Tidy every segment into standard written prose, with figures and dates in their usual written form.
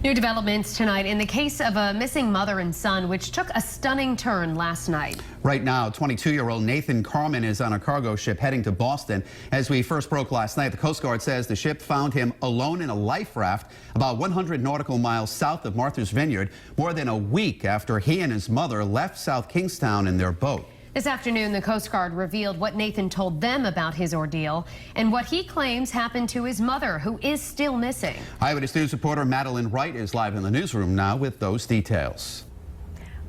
New developments tonight in the case of a missing mother and son, which took a stunning turn last night. Right now, 22-year-old Nathan Carman is on a cargo ship heading to Boston. As we first broke last night, the Coast Guard says the ship found him alone in a life raft about 100 nautical miles south of Martha's Vineyard, more than a week after he and his mother left South Kingstown in their boat. This afternoon, the Coast Guard revealed what Nathan told them about his ordeal and what he claims happened to his mother, who is still missing. Eyewitness News reporter Madeline Wright is live in the newsroom now with those details.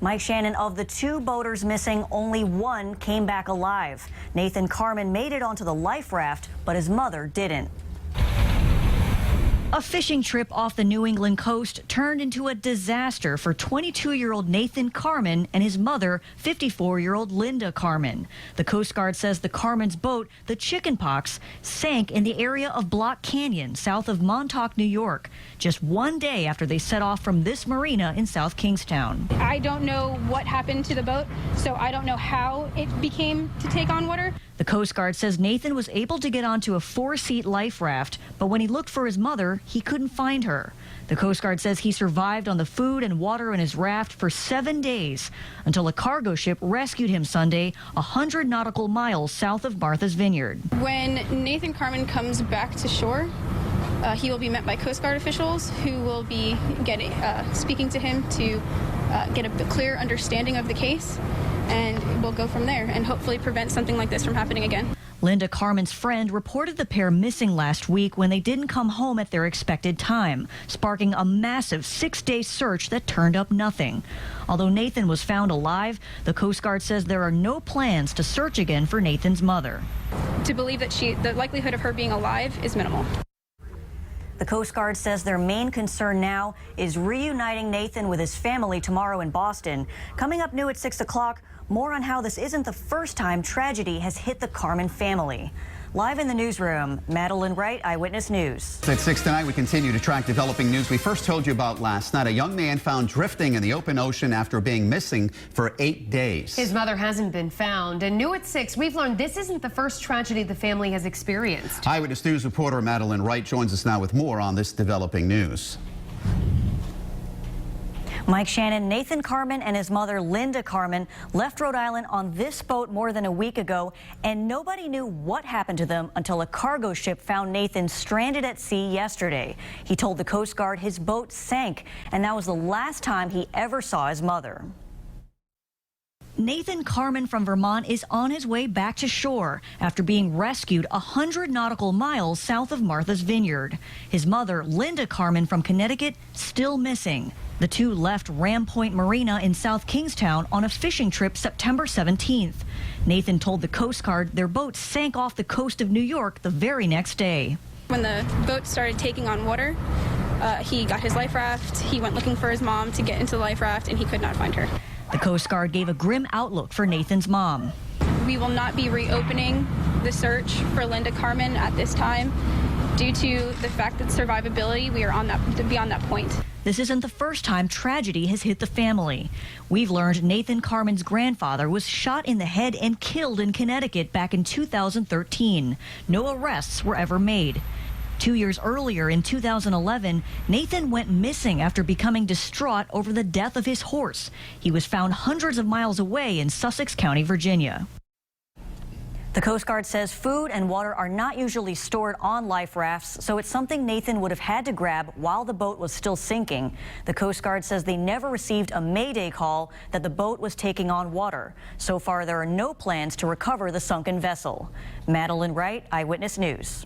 Mike Shannon, of the two boaters missing, only one came back alive. Nathan Carman made it onto the life raft, but his mother didn't. A fishing trip off the New England coast turned into a disaster for 22-year-old Nathan Carman and his mother, 54-year-old Linda Carman. The Coast Guard says the Carman's boat, the Chickenpox, sank in the area of Block Canyon, south of Montauk, New York, just one day after they set off from this marina in South Kingstown. I don't know what happened to the boat, so I don't know how it became to take on water. The Coast Guard says Nathan was able to get onto a 4-seat life raft, but when he looked for his mother, he couldn't find her. The Coast Guard says he survived on the food and water in his raft for 7 days until a cargo ship rescued him Sunday, 100 nautical miles south of Martha's Vineyard. When Nathan Carman comes back to shore, he will be met by Coast Guard officials who will be speaking to him to get a clear understanding of the case, and we'll go from there and hopefully prevent something like this from happening again. Linda Carman's friend reported the pair missing last week when they didn't come home at their expected time, sparking a massive 6-day search that turned up nothing. Although Nathan was found alive, the Coast Guard says there are no plans to search again for Nathan's mother. To believe that the likelihood of her being alive is minimal. The Coast Guard says their main concern now is reuniting Nathan with his family tomorrow in Boston. Coming up new at 6 o'clock, more on how this isn't the first time tragedy has hit the Carman family. Live in the newsroom, Madeline Wright, Eyewitness News. At 6 tonight, we continue to track developing news we first told you about last night. A young man found drifting in the open ocean after being missing for 8 days. His mother hasn't been found. And new at 6, we've learned this isn't the first tragedy the family has experienced. Eyewitness News reporter Madeline Wright joins us now with more on this developing news. Mike Shannon, Nathan Carman and his mother, Linda Carman, left Rhode Island on this boat more than a week ago, and nobody knew what happened to them until a cargo ship found Nathan stranded at sea yesterday. He told the Coast Guard his boat sank, and that was the last time he ever saw his mother. Nathan Carman from Vermont is on his way back to shore after being rescued 100 nautical miles south of Martha's Vineyard. His mother, Linda Carman from Connecticut, still missing. The two left Ram Point Marina in South Kingstown on a fishing trip September 17th. Nathan told the Coast Guard their boat sank off the coast of New York the very next day. When the boat started taking on water, he got his life raft. He went looking for his mom to get into the life raft, and he could not find her. The Coast Guard gave a grim outlook for Nathan's mom. We will not be reopening the search for Linda Carman at this time due to the fact that survivability, we are beyond that point. This isn't the first time tragedy has hit the family. We've learned Nathan Carman's grandfather was shot in the head and killed in Connecticut back in 2013. No arrests were ever made. 2 years earlier, in 2011, Nathan went missing after becoming distraught over the death of his horse. He was found hundreds of miles away in Sussex County, Virginia. The Coast Guard says food and water are not usually stored on life rafts, so it's something Nathan would have had to grab while the boat was still sinking. The Coast Guard says they never received a mayday call that the boat was taking on water. So far, there are no plans to recover the sunken vessel. Madeline Wright, Eyewitness News.